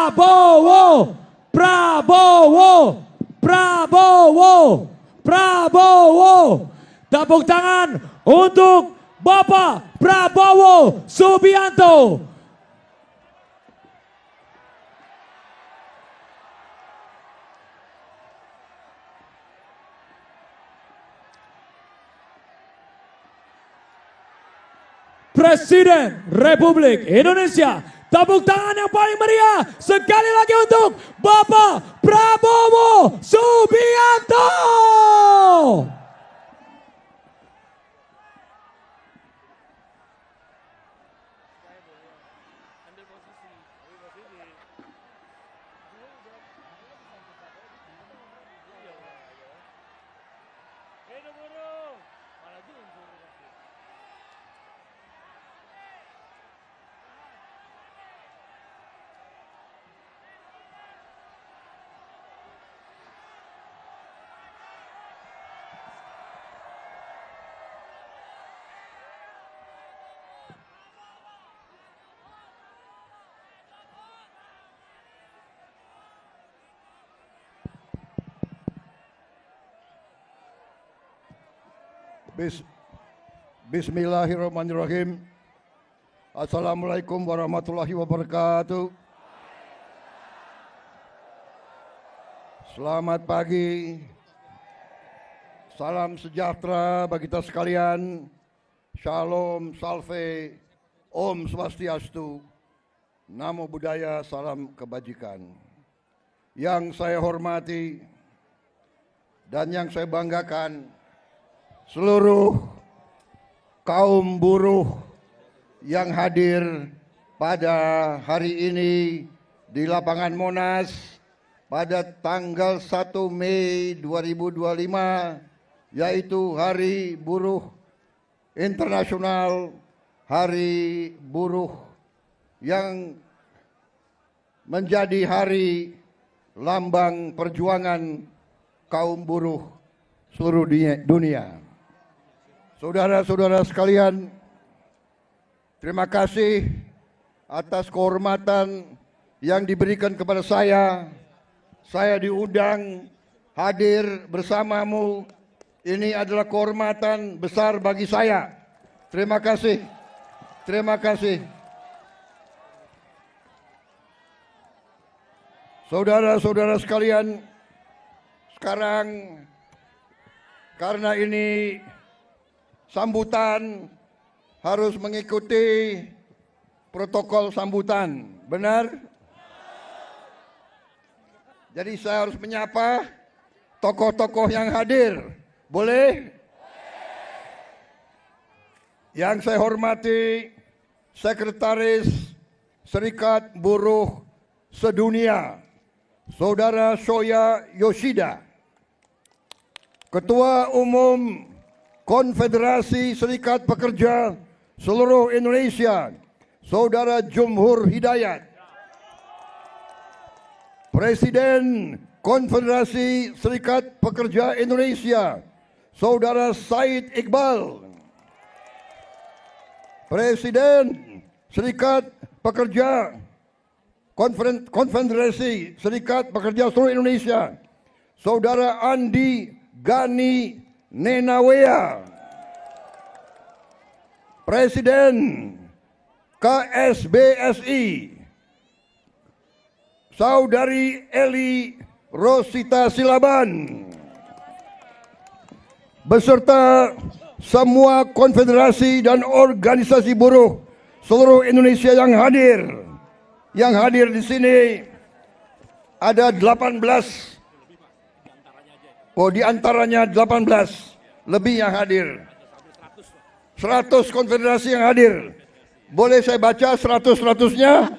Prabowo, Prabowo, Prabowo, Prabowo. Tepuk tangan untuk Bapak Prabowo Subianto. Presiden Republik Indonesia. Tepuk tangan yang paling meriah sekali lagi untuk Bapak Prabowo Subianto. Bismillahirrahmanirrahim. Assalamualaikum warahmatullahi wabarakatuh. Selamat pagi. Salam sejahtera bagi kita sekalian. Shalom, salve, Om Swastiastu. Namo Buddhaya, salam kebajikan. Yang saya hormati dan yang saya banggakan, seluruh kaum buruh yang hadir pada hari ini di lapangan Monas pada tanggal 1 Mei 2025, yaitu Hari Buruh Internasional, Hari Buruh yang menjadi hari lambang perjuangan kaum buruh seluruh dunia. Saudara-saudara sekalian, terima kasih atas kehormatan yang diberikan kepada saya. Saya diundang hadir bersamamu. Ini adalah kehormatan besar bagi saya. Terima kasih. Terima kasih. Saudara-saudara sekalian, sekarang karena ini sambutan harus mengikuti protokol sambutan, benar? Jadi saya harus menyapa tokoh-tokoh yang hadir, boleh? Yang saya hormati Sekretaris Serikat Buruh Sedunia, Saudara Shoya Yoshida, Ketua Umum Konfederasi Serikat Pekerja Seluruh Indonesia, Saudara Jumhur Hidayat, Presiden Konfederasi Serikat Pekerja Indonesia, Saudara Said Iqbal, Presiden Serikat Pekerja Konfederasi Serikat Pekerja Seluruh Indonesia, Saudara Andi Gani Nenawea, Presiden KSBSI, Saudari Eli Rosita Silaban, beserta semua konfederasi dan organisasi buruh seluruh Indonesia yang hadir. Yang hadir di sini ada 18. Oh, di antaranya 18 lebih yang hadir. 100 konfederasi yang hadir. Boleh saya baca 100-100-nya?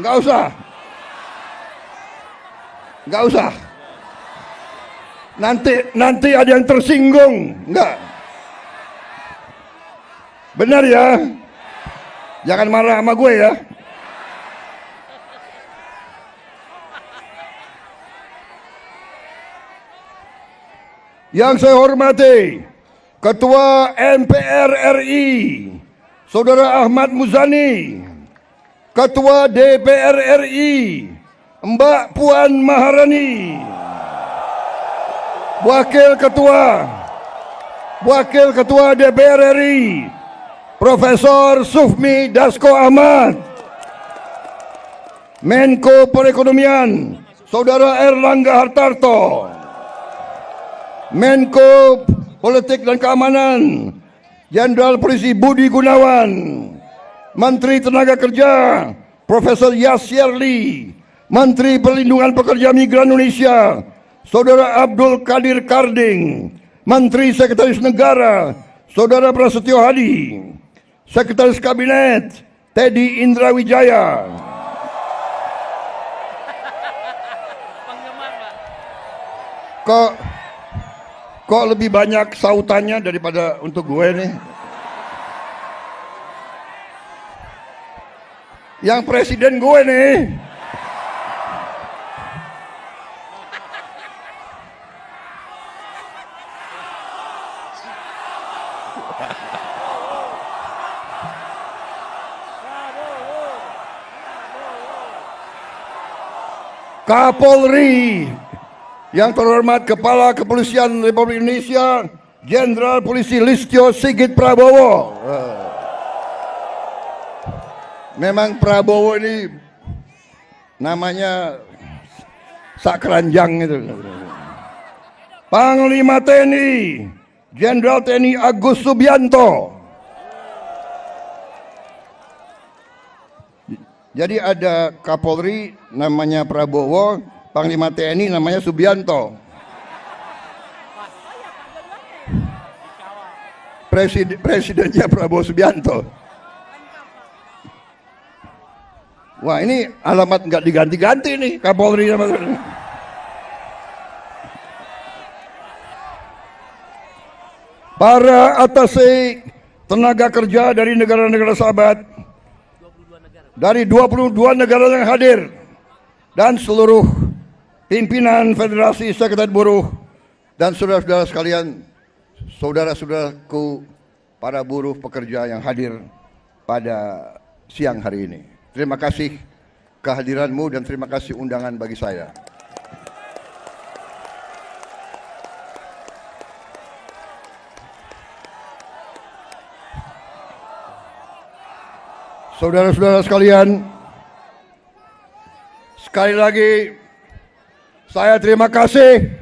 Enggak usah. Enggak usah. Nanti ada yang tersinggung. Enggak. Benar ya? Jangan marah sama gue ya. Yang saya hormati Ketua MPR RI Saudara Ahmad Muzani, Ketua DPR RI Mbak Puan Maharani, Wakil Ketua DPR RI Profesor Sufmi Dasko Ahmad, Menko Perekonomian Saudara Erlangga Hartarto, Menko Politik dan Keamanan Jenderal Polisi Budi Gunawan, Menteri Tenaga Kerja Profesor Yasirli, Menteri Perlindungan Pekerja Migran Indonesia Saudara Abdul Qadir Karding, Menteri Sekretaris Negara Saudara Prasetyo Hadi, Sekretaris Kabinet Teddy Indra Wijaya, Kok lebih banyak sautannya daripada untuk gue nih? Yang presiden gue nih. Kapolri yang terhormat Kepala Kepolisian Republik Indonesia Jenderal Polisi Listio Sigit Prabowo. Memang Prabowo ini namanya sakranjang itu. Panglima TNI Jenderal TNI Agus Subianto. Jadi ada Kapolri namanya Prabowo, Panglima TNI namanya Subianto. Presidennya Prabowo Subianto. Wah, ini alamat nggak diganti-ganti nih Kapolri sama para atase tenaga kerja dari negara-negara sahabat, dari 22 negara yang hadir, dan seluruh pimpinan Federasi Sekretariat Buruh dan saudara-saudara sekalian, saudara-saudaraku para buruh pekerja yang hadir pada siang hari ini. Terima kasih kehadiranmu dan terima kasih undangan bagi saya. Saudara-saudara sekalian, sekali lagi saya terima kasih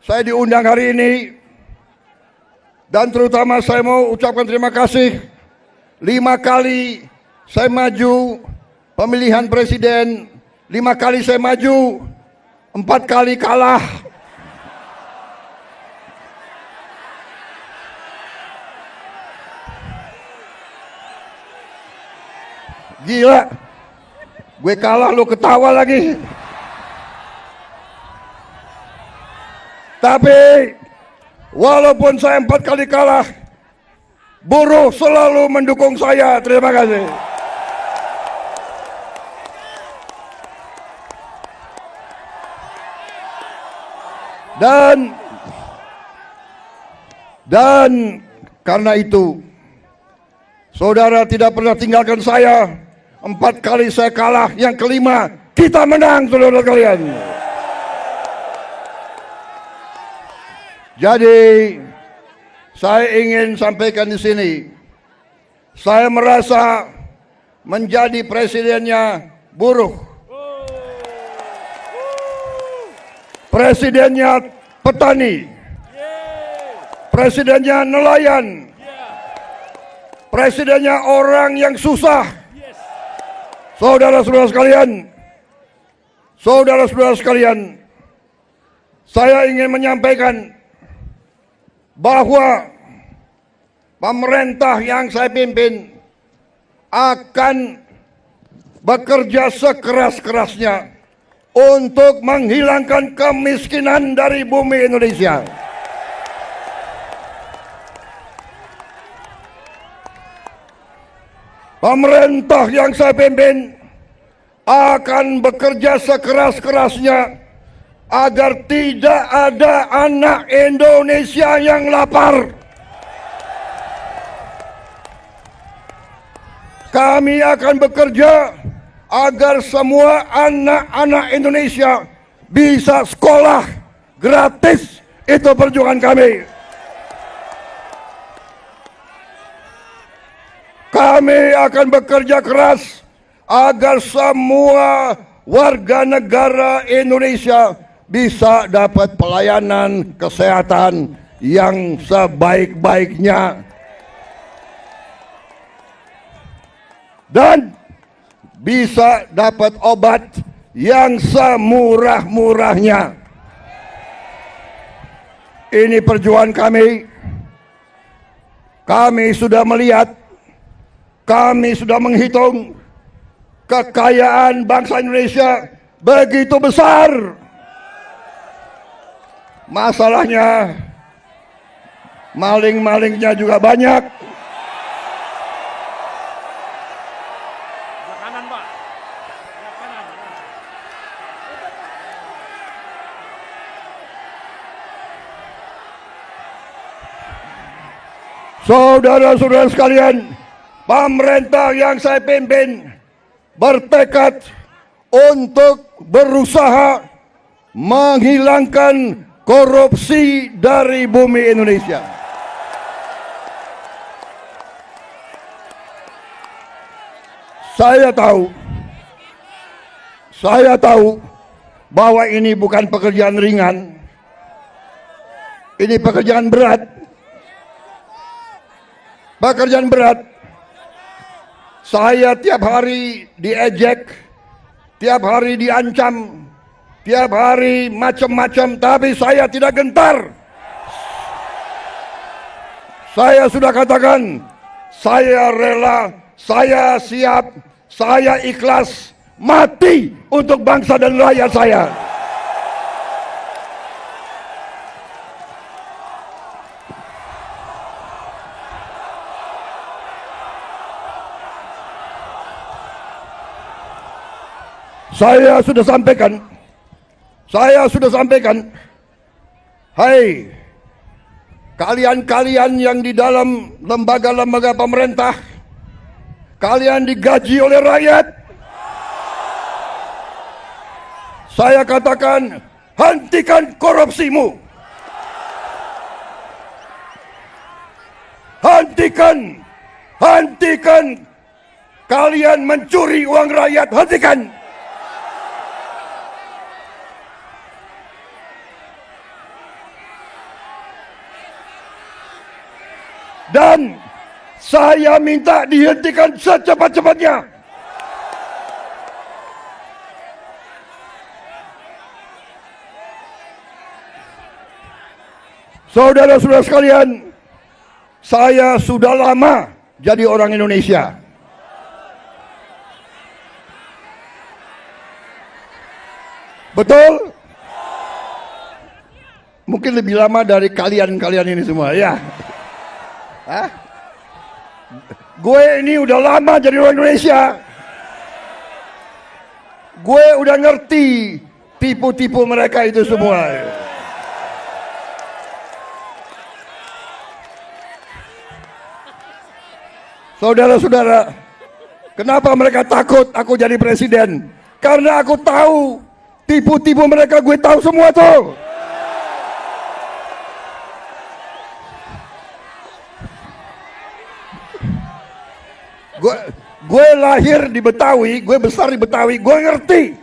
saya diundang hari ini, dan terutama saya mau ucapkan terima kasih 5 kali saya maju pemilihan presiden, 5 kali saya maju, 4 kali kalah. Gila, gue kalah lo ketawa lagi. Tapi walaupun saya 4 kali kalah, buruh selalu mendukung saya. Terima kasih. Dan karena itu, saudara tidak pernah tinggalkan saya. 4 kali saya kalah, yang kelima kita menang, saudara kalian. Jadi saya ingin sampaikan di sini, saya merasa menjadi presidennya buruh, presidennya petani, presidennya nelayan, presidennya orang yang susah. Saudara-saudara sekalian, saya ingin menyampaikan bahwa pemerintah yang saya pimpin akan bekerja sekeras-kerasnya untuk menghilangkan kemiskinan dari bumi Indonesia. Pemerintah yang saya pimpin akan bekerja sekeras-kerasnya agar tidak ada anak Indonesia yang lapar. Kami akan bekerja agar semua anak-anak Indonesia bisa sekolah gratis. Itu perjuangan kami. Kami akan bekerja keras agar semua warga negara Indonesia bisa dapat pelayanan kesehatan yang sebaik-baiknya dan bisa dapat obat yang semurah-murahnya. Ini perjuangan kami. Kami sudah melihat, kami sudah menghitung kekayaan bangsa Indonesia begitu besar. Masalahnya maling-malingnya juga banyak. Saudara-saudara sekalian, pemerintah yang saya pimpin bertekad untuk berusaha menghilangkan korupsi dari bumi Indonesia. Saya tahu bahwa ini bukan pekerjaan ringan. Ini pekerjaan berat. Pekerjaan berat. Saya tiap hari diejek, tiap hari diancam, tiap hari macam-macam, tapi saya tidak gentar. Saya sudah katakan, saya rela, saya siap, saya ikhlas mati untuk bangsa dan rakyat saya. Saya sudah sampaikan, hai kalian-kalian yang di dalam lembaga-lembaga pemerintah, kalian digaji oleh rakyat. Saya katakan, hentikan korupsimu. Hentikan kalian mencuri uang rakyat, hentikan. Dan saya minta dihentikan secepat-cepatnya. Saudara-saudara sekalian, saya sudah lama jadi orang Indonesia. Betul? Mungkin lebih lama dari kalian-kalian ini semua, ya. Hah? Gue ini udah lama jadi orang Indonesia. Gue udah ngerti tipu-tipu mereka itu semua. Saudara-saudara, kenapa mereka takut aku jadi presiden? Karena aku tahu tipu-tipu mereka, gue tahu semua tuh. Gue lahir di Betawi, gue besar di Betawi, gue ngerti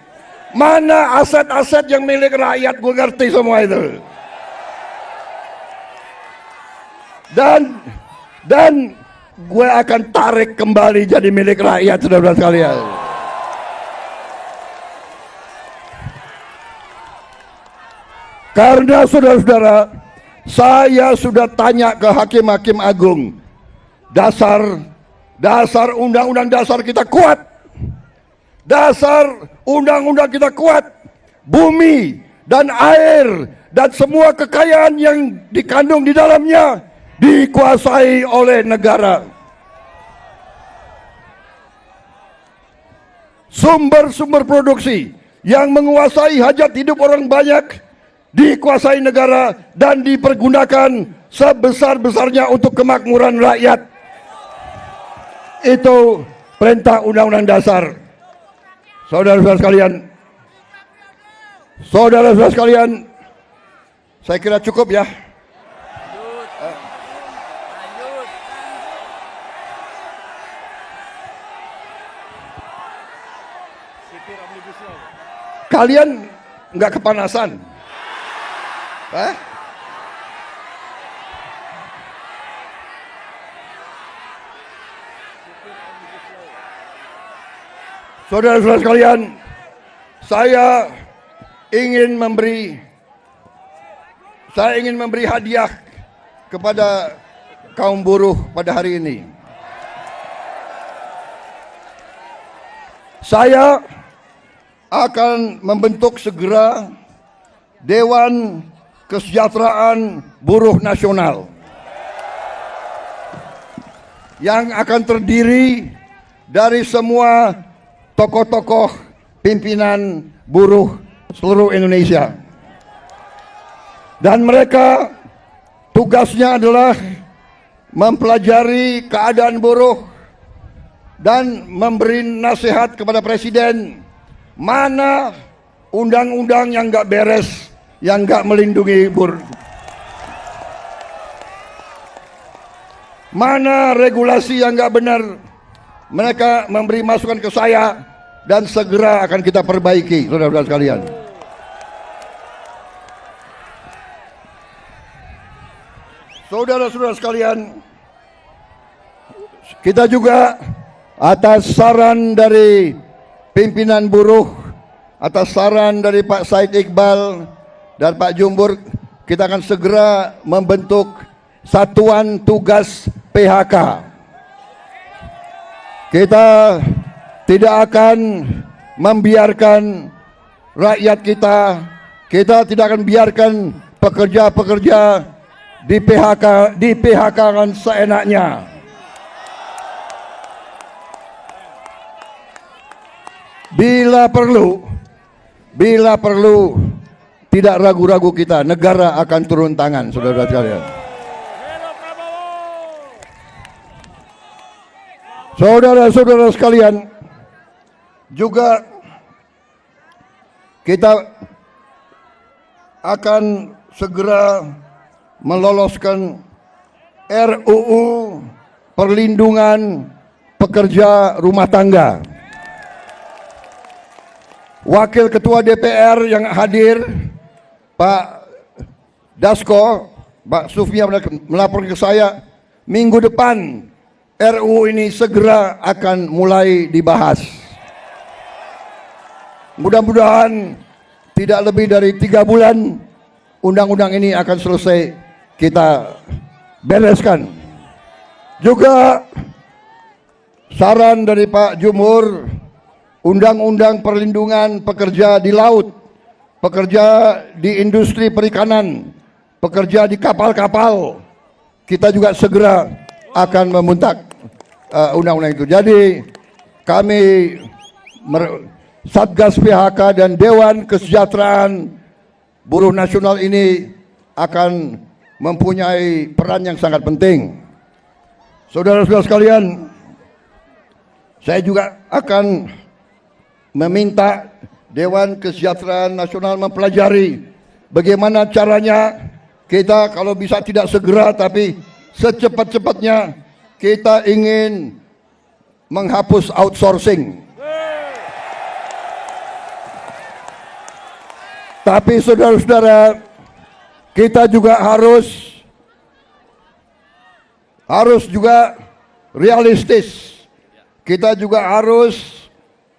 mana aset-aset yang milik rakyat, gue ngerti semua itu. Dan gue akan tarik kembali jadi milik rakyat, saudara-saudara sekalian. Karena saudara-saudara, saya sudah tanya ke hakim-hakim agung, dasar undang-undang dasar kita kuat. Dasar undang-undang kita kuat. Bumi dan air dan semua kekayaan yang dikandung di dalamnya dikuasai oleh negara. Sumber-sumber produksi yang menguasai hajat hidup orang banyak dikuasai negara dan dipergunakan sebesar-besarnya untuk kemakmuran rakyat. perintah Undang-Undang Dasar. Saudara-saudara sekalian, saya kira cukup ya. Kalian nggak kepanasan? Saudara-saudara sekalian, saya ingin memberi hadiah kepada kaum buruh pada hari ini. Saya akan membentuk segera Dewan Kesejahteraan Buruh Nasional yang akan terdiri dari semua tokoh-tokoh pimpinan buruh seluruh Indonesia. Dan mereka tugasnya adalah mempelajari keadaan buruh dan memberi nasihat kepada Presiden mana undang-undang yang nggak beres, yang nggak melindungi buruh, mana regulasi yang nggak benar. Mereka memberi masukan ke saya dan segera akan kita perbaiki, saudara-saudara sekalian. Saudara-saudara sekalian, kita juga atas saran dari pimpinan buruh, atas saran dari Pak Said Iqbal dan Pak Jumbur, kita akan segera membentuk Satuan Tugas PHK. Kita tidak akan membiarkan rakyat kita tidak akan biarkan pekerja-pekerja di PHK-kan seenaknya. Bila perlu, tidak ragu-ragu kita, negara akan turun tangan, saudara-saudara sekalian. Saudara-saudara sekalian, juga kita akan segera meloloskan RUU Perlindungan Pekerja Rumah Tangga. Wakil Ketua DPR yang hadir, Pak Dasko, Pak Sufmi melaporkan ke saya, minggu depan RUU ini segera akan mulai dibahas. Mudah-mudahan tidak lebih dari 3 bulan undang-undang ini akan selesai kita bereskan. Juga saran dari Pak Jumhur, Undang-Undang Perlindungan Pekerja di Laut, pekerja di industri perikanan, pekerja di kapal-kapal, kita juga segera akan membentuk undang-undang itu. Jadi kami Satgas PHK dan Dewan Kesejahteraan Buruh Nasional ini akan mempunyai peran yang sangat penting. Saudara-saudara sekalian, saya juga akan meminta Dewan Kesejahteraan Nasional mempelajari bagaimana caranya kita kalau bisa tidak segera tapi secepat-cepatnya kita ingin menghapus outsourcing. Tapi saudara-saudara, kita juga harus juga realistis. Kita juga harus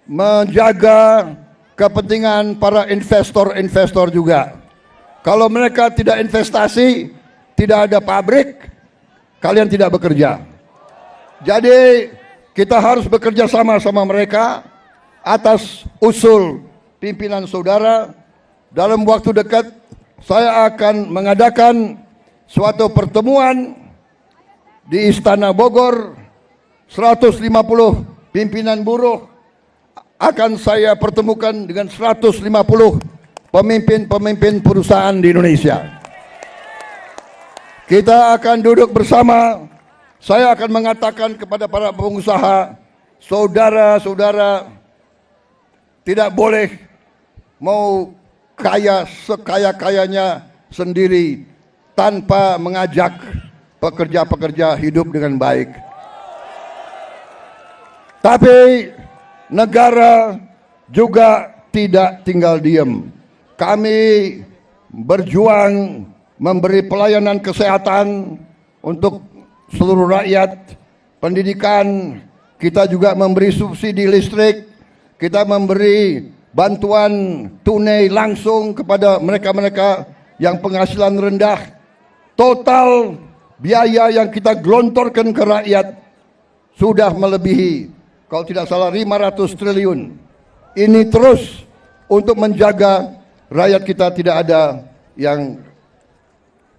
menjaga kepentingan para investor juga. Kalau mereka tidak investasi, tidak ada pabrik, kalian tidak bekerja. Jadi kita harus bekerja sama mereka atas usul pimpinan saudara. Dalam waktu dekat saya akan mengadakan suatu pertemuan di Istana Bogor. 150 pimpinan buruh akan saya pertemukan dengan 150 pemimpin perusahaan di Indonesia. Kita akan duduk bersama. Saya akan mengatakan kepada para pengusaha, saudara-saudara tidak boleh mau kaya sekaya-kayanya sendiri tanpa mengajak pekerja-pekerja hidup dengan baik. Tapi negara juga tidak tinggal diam. Kami berjuang memberi pelayanan kesehatan untuk seluruh rakyat, pendidikan, kita juga memberi subsidi listrik, kita memberi bantuan tunai langsung kepada mereka-mereka yang penghasilan rendah. Total biaya yang kita gelontorkan ke rakyat sudah melebihi, kalau tidak salah, 500 triliun. Ini terus untuk menjaga rakyat kita tidak ada yang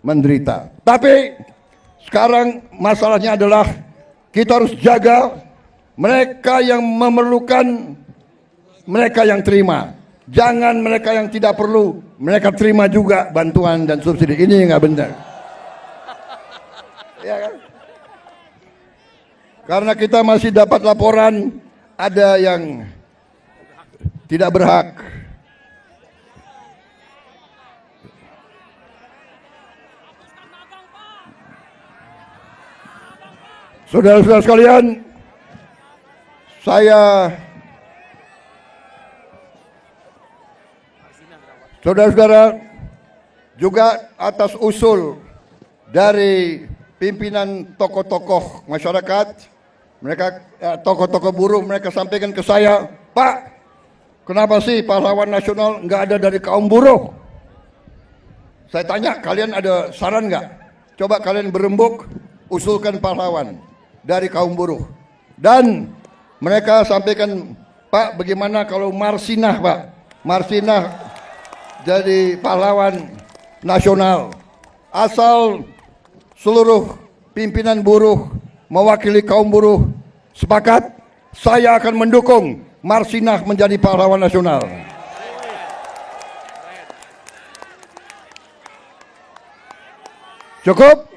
menderita. Tapi sekarang masalahnya adalah kita harus jaga mereka yang memerlukan, mereka yang terima. Jangan mereka yang tidak perlu, mereka terima juga bantuan dan subsidi. Ini nggak benar. Ya kan? Karena kita masih dapat laporan ada yang tidak berhak. Saudara-saudara sekalian, saudara-saudara, juga atas usul dari pimpinan tokoh-tokoh masyarakat, mereka tokoh-tokoh buruh, mereka sampaikan ke saya, Pak, kenapa sih pahlawan nasional nggak ada dari kaum buruh? Saya tanya, kalian ada saran nggak? Coba kalian berembuk, usulkan pahlawan dari kaum buruh. Dan mereka sampaikan, Pak, bagaimana kalau Marsinah, Pak? Marsinah jadi pahlawan nasional. Asal seluruh pimpinan buruh mewakili kaum buruh sepakat, saya akan mendukung Marsinah menjadi pahlawan nasional. Cukup?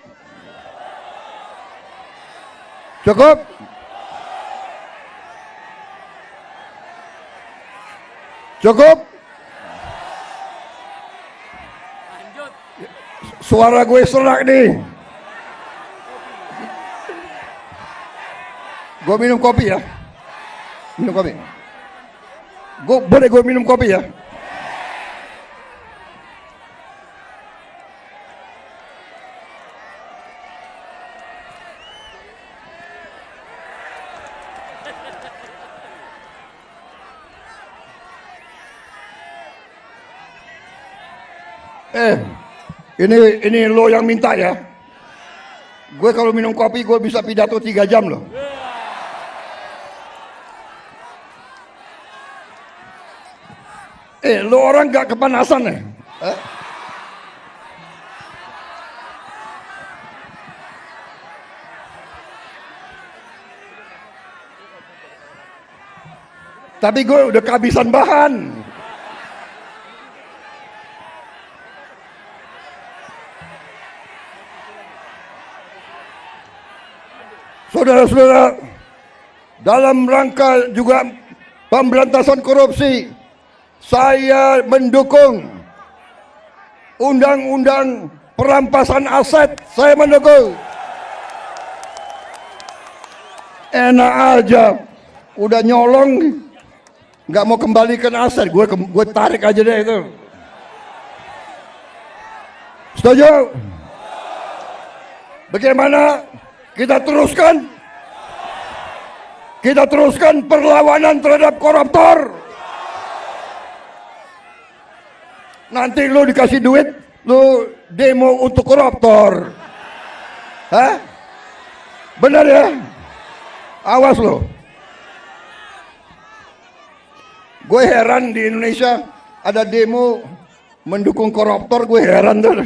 Cukup? Cukup? Suara gue serak nih. Gue minum kopi ya. Minum kopi. Boleh gue minum kopi ya? Ini lo yang minta ya. Gue kalau minum kopi gue bisa pidato 3 jam loh. Lo orang gak kepanasan ya? Tapi gue udah kehabisan bahan. Saudara-saudara, dalam rangka juga pemberantasan korupsi, saya mendukung undang-undang perampasan aset. Saya mendukung. Enak aja, udah nyolong, nggak mau kembalikan aset, gue tarik aja deh itu. Setuju? Bagaimana kita teruskan? Kita teruskan perlawanan terhadap koruptor. Nanti lu dikasih duit, lu demo untuk koruptor. Hah? Benar ya? Awas lo. Gue heran di Indonesia ada demo mendukung koruptor, gue heran tuh.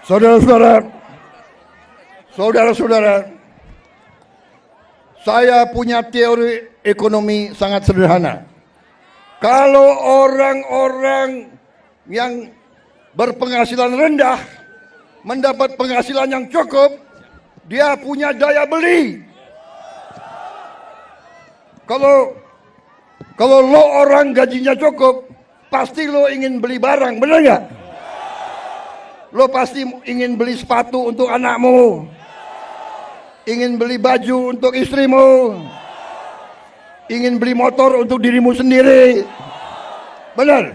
Saudara-saudara, Saya punya teori ekonomi sangat sederhana. Kalau orang-orang yang berpenghasilan rendah mendapat penghasilan yang cukup, dia punya daya beli. Kalau lo orang gajinya cukup, pasti lo ingin beli barang, benar nggak? Lo pasti ingin beli sepatu untuk anakmu, ingin beli baju untuk istrimu, ingin beli motor untuk dirimu sendiri, benar?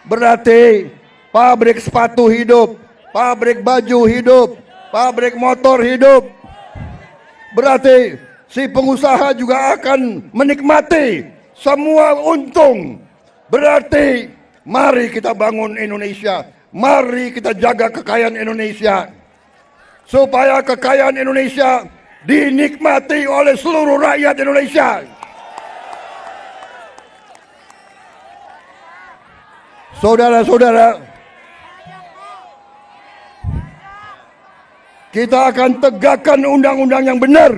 Berarti pabrik sepatu hidup, pabrik baju hidup, pabrik motor hidup. Berarti si pengusaha juga akan menikmati semua untung. Berarti mari kita bangun Indonesia, mari kita jaga kekayaan Indonesia, supaya kekayaan Indonesia dinikmati oleh seluruh rakyat Indonesia. Saudara-saudara, kita akan tegakkan undang-undang yang benar.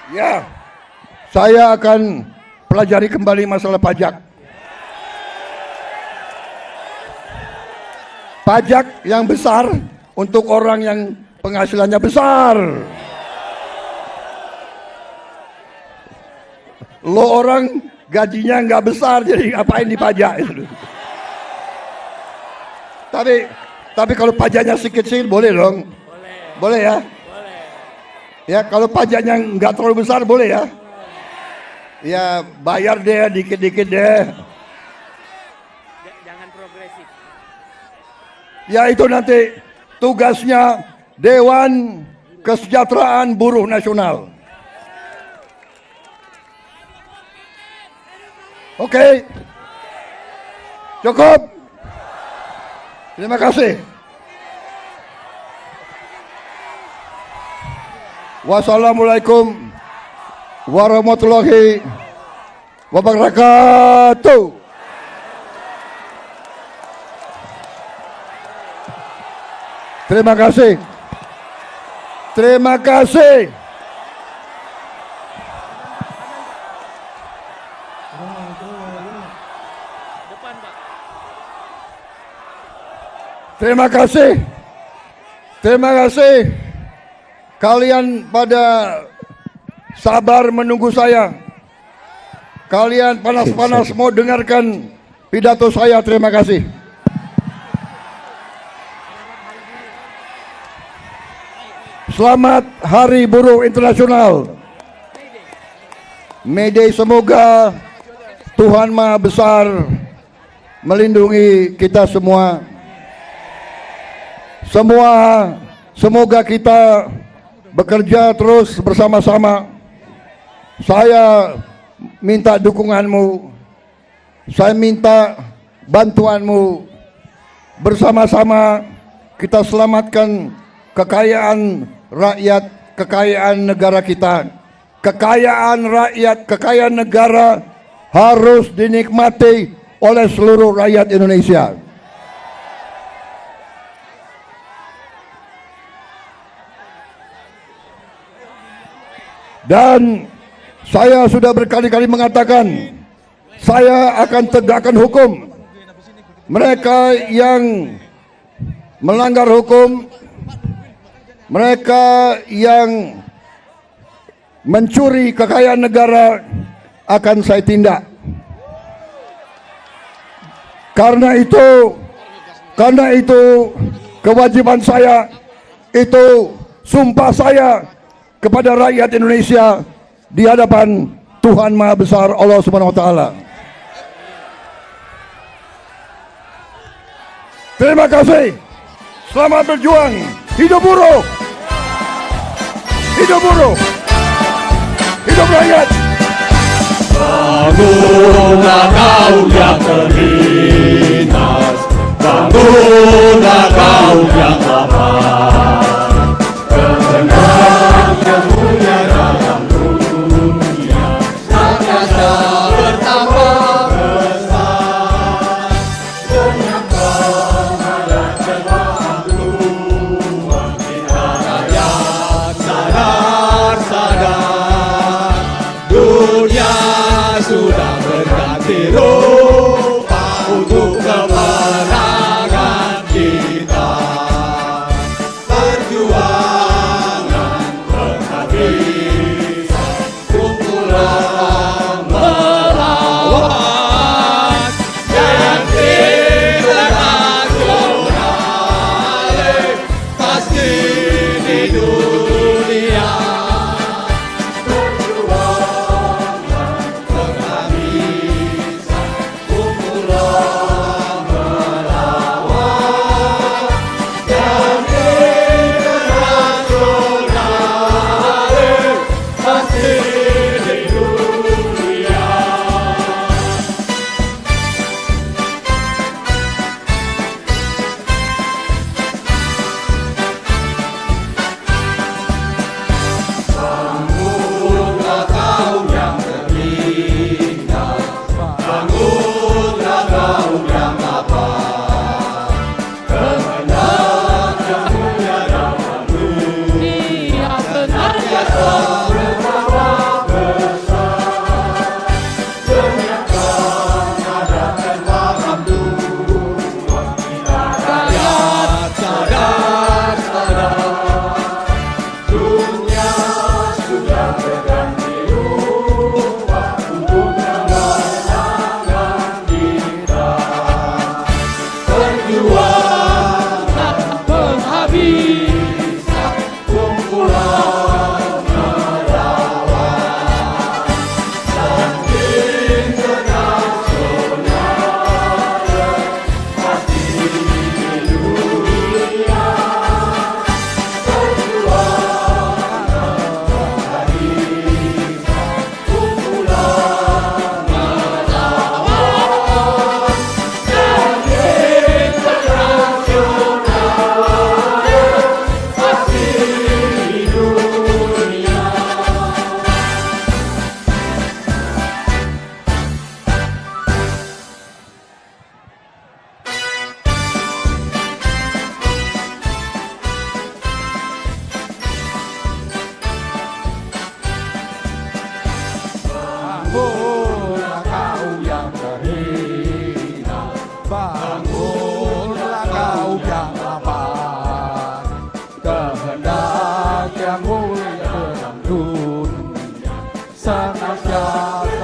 Ya, saya akan pelajari kembali masalah pajak. Pajak yang besar untuk orang yang penghasilannya besar. Lo orang gajinya nggak besar, jadi ngapain dipajak itu? Tapi kalau pajaknya sedikit boleh dong. Boleh ya. Ya, kalau pajaknya nggak terlalu besar boleh ya. Ya, bayar deh dikit-dikit deh. Jangan progresif. Ya, itu nanti tugasnya Dewan Kesejahteraan Buruh Nasional. Oke. Cukup. Terima kasih. Wassalamualaikum warahmatullahi wabarakatuh. Terima kasih. Terima kasih. Terima kasih. Terima kasih. Kalian pada sabar menunggu saya. Kalian panas-panas mau dengarkan pidato saya. Terima kasih. Selamat Hari Buruh Internasional. May Day, semoga Tuhan Maha Besar melindungi kita semua. Semoga kita bekerja terus bersama-sama. Saya minta dukunganmu, saya minta bantuanmu. Bersama-sama kita selamatkan kekayaan rakyat, kekayaan negara kita. Kekayaan rakyat, kekayaan negara harus dinikmati oleh seluruh rakyat Indonesia. Dan saya sudah berkali-kali mengatakan, saya akan tegakkan hukum. Mereka yang melanggar hukum, mereka yang mencuri kekayaan negara akan saya tindak. Karena itu kewajiban saya, itu sumpah saya kepada rakyat Indonesia di hadapan Tuhan Maha Besar Allah Subhanahu wa taala. Terima kasih. Selamat berjuang. Hidup buruh. Hidup buruh. Hidup rakyat. Bangunlah kaum yang terlintas, bangunlah kaum yang lapar. barisan kumpulan melawan yang internasional pasti di dunia. Perjuangan penghabisan kumpulan melawan yang internasional pasti di dunia. Bangunlah kau yang terhina, bangunlah kau yang lapar, kehendak yang mulia dalam dunia senantiasa bertambah besar. Dengarkan nada tendangan Tuhan kita rakyat sadar, dunia sudah berganti rupa untuk kemenangan kita. Perjuangan penghabisan kumpulan melawan dan internasional pasti di dunia. Bangunlah kau yang terhina, bangunlah kau yang lapar, kehendak yang mulia dalam dunia senantiasa